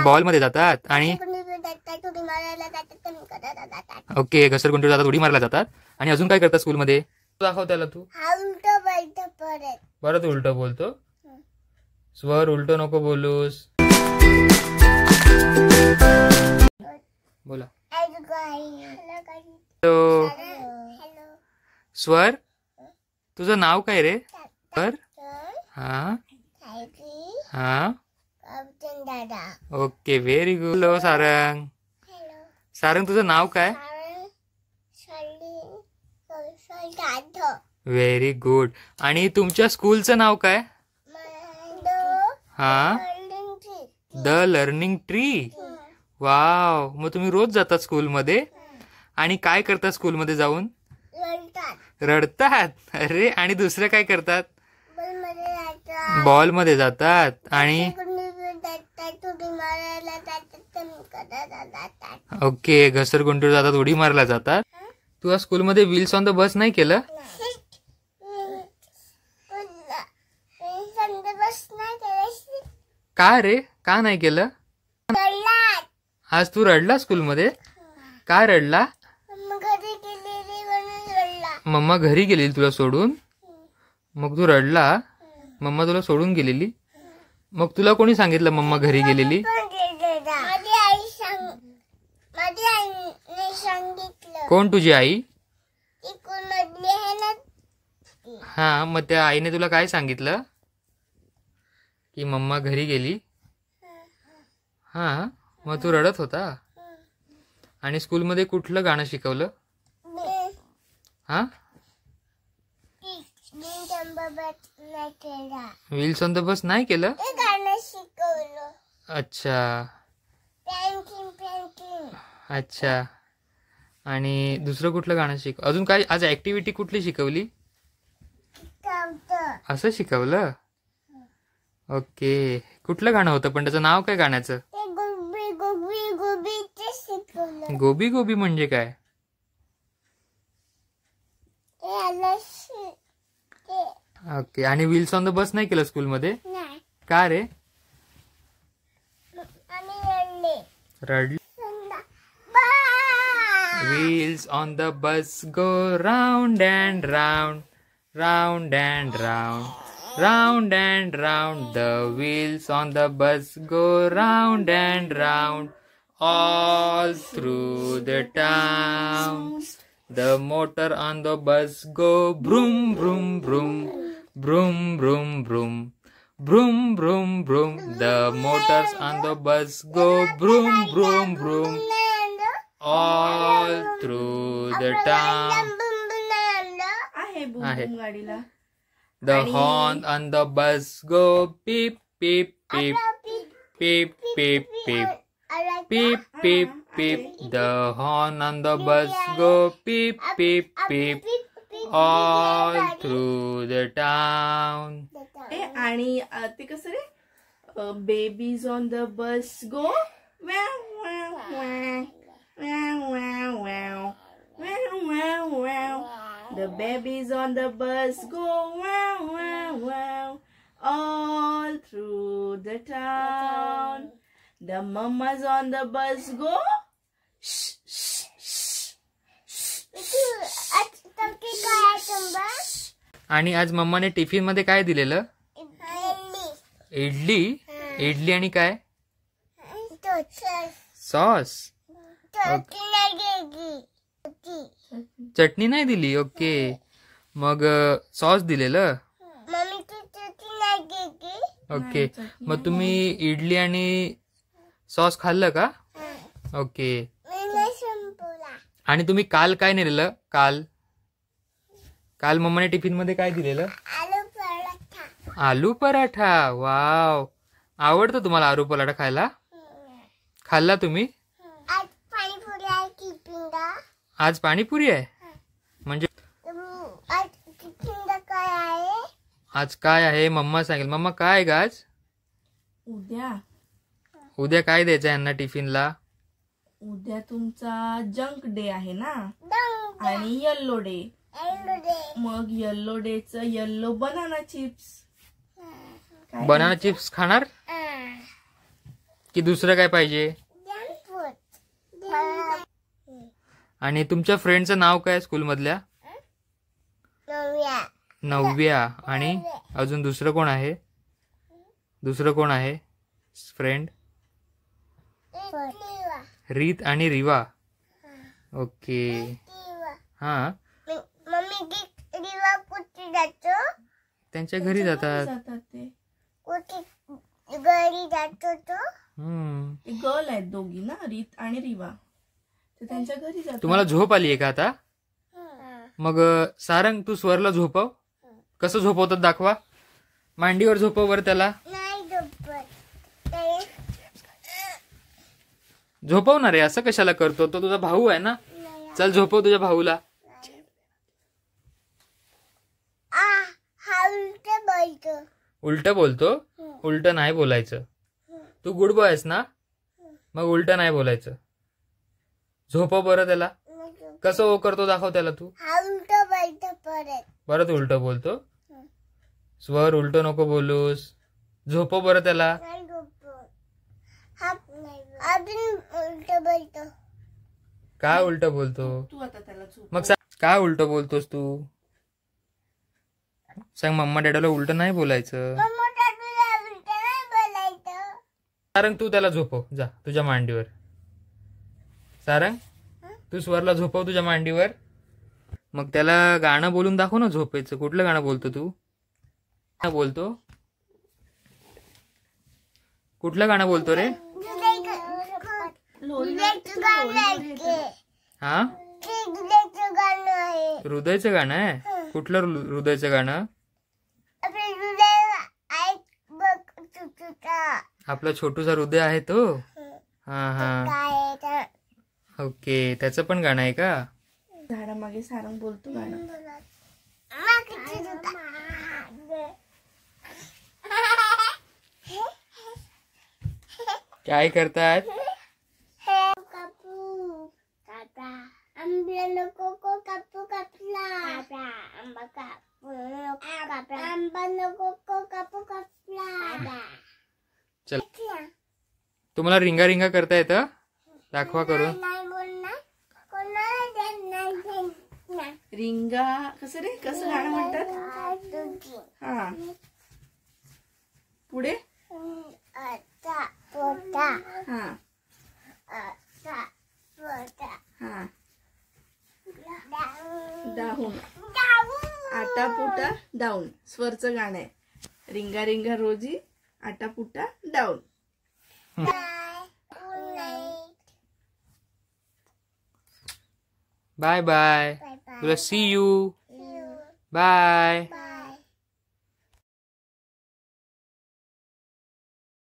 Ball मध्ये जातात आणि ओके घसरगुंडीवर जातात, उडी मारायला जातात. आणि अजून काय करतात स्कूलमध्ये? दाखव त्याला तू. परत उलट बोलतो. स्वर उलट नको बोलूस. बोला. हॅलो स्वर, तुझं नाव काय रे? स्वर. हा हा okay very good. Hello Sarang. Sarang तुझं नाव काय? Very good. आणि तुमच्या स्कूलचं नाव काय? हा द लर्निंग ट्री. वाव. मग तुम्ही रोज जातात स्कूलमध्ये आणि काय करतात स्कूलमध्ये जाऊन? रडतात. अरे आणि दुसरं काय करतात? बॉल मध्ये जातात आणि ओके घसरगुंडीवर जातात, उडी मारायला जातात. तू आज स्कूलमध्ये व्हील्स ऑन द बस नाही केलं? का रे? का नाही केलं? आज तू रडला स्कूलमध्ये? का रडला? मम्मा घरी गेलेली तुला सोडून, मग तू रडला. मम्मा तुला सोडून गेलेली. मग तुला कोणी सांगितलं मम्मा घरी गेलेली? कोण? तुझी आई? हा मग त्या आईने तुला काय सांगितलं की मम्मा घरी गेली? हा मग तू रडत होता. आणि स्कूलमध्ये कुठलं गाणं शिकवलं? हा व्हील्स ऑन द बस नाही केलं? अच्छा अच्छा. आणि दुसरं कुठलं गाणं अजून काय? आज ऍक्टिव्हिटी कुठली शिकवली? असं शिकवलं. ओके. कुठलं गाणं होतं पण त्याचं नाव काय गाण्याचं? गोबी गोबी म्हणजे काय? ओके. आणि व्हील्स ऑन द बस नाही केलं स्कूलमध्ये? का रे? रडली. Wheels on the bus go round and round, round and round, round and round. The wheels on the bus go round and round all through the town. The motor on the bus go vroom vroom vroom, vroom vroom vroom, vroom vroom vroom. The motors on the bus go vroom vroom vroom all through the town. The horn on the bus go beep beep beep, beep beep beep, beep beep beep. The horn on the bus go beep beep beep all through the town. आणि ते कसं रे? Babies on the bus go wow wow wow, wow wow wow, wow wow wow. The babies on the bus go wow wow wow all through the town. The mamas on the bus go shh shh shh. आणि आज मम्माने tiffin मध्ये काय दिलेलं? इडली. इडली आणि काय? Sauce. चटणी नाही दिली. Okay. मग सॉस दिलेलं. ओके. मग तुम्ही इडली आणि सॉस खाल्लं का? ओके. आणि तुम्ही काल काय नेलेलं? काल मम्माने टिफिन मध्ये काय दिलेलं? आलू पराठा. वाव. आवडतं तुम्हाला आलू पराठा खायला? खाल्ला तुम्ही? आज पाणीपुरी आहे. म्हणजे आज काय आहे? मम्मा सांगेल. मम्मा काय ग आज? उद्या काय द्यायचं यांना टिफिनला? उद्या तुमचा जंक डे आहे ना, आणि येल्लो डे. मग येल्लो डेचं yellow banana chips. Banana chips खाणार? की दुसरं काय पाहिजे? आणि तुमच्या फ्रेंडचं नाव काय स्कूलमधल्या? नव्या. आणि अजून दुसरं कोण आहे? दुसरं कोण आहे फ्रेंड? रीत आणि रिवा. ओके. हा, त्यांच्या घरी जातात. गर्ल आहेत दोघी ना, रीत आणि रिवा. ते त्यांच्या घरी जातात. तुम्हाला झोप आली आहे का आता? मग सारंग, तू स्वरला झोपव. कसं झोपवतात दाखवा. मांडीवर झोपव वर त्याला. झोपवणार आहे असं कशाला करतो? तो तुझा भाऊ आहे ना. चल झोपव तुझ्या भाऊला. उलट बोलतो? उलट नाही बोलायचं. तू गुड बॉय आहेस ना, मग उलट नाही बोलायचं. झोपव बरं त्याला. कसं ओ करतो दाखव त्याला तू. परत उलट बोलतो. स्वर उलट नको बोलूस. झोपव बरं त्याला. काय उलट बोलतो? मग काय उलट बोलतोस तू? सांग मम्मा डॅडाला उलट नाही बोलायचं. सारंग, तू त्याला झोपव जा तुझ्या मांडीवर. सारंग, तू स्वरला झोपव तुझ्या मांडीवर. मग त्याला गाणं बोलून दाखव ना झोपेचं. कुठलं गाणं बोलतो तू? काय बोलतो? कुठलं गाणं बोलतो रे? हा, हृदयचं गाणं आहे. कुठलं हृदयचं गाणं? आपला छोटूसा हृदय आहे तो. हा हा, ओके. त्याचं पण गाणं आहे का? झाडामागे सारंग बोलतो गाणं. काय करतात? चल, तुम्हाला रिंगा रिंगा करता येतं? दाखवा करून. रिंगा कसं रे? कसं गाणं म्हणतात? हा, पुढे. हा, हा, डाऊन. आटापुटा डाऊन स्वरचं गाणं आहे. रिंगा रिंगा रोजी आटापुटा डाऊन. Bye bye. तुला सी यू. बाय.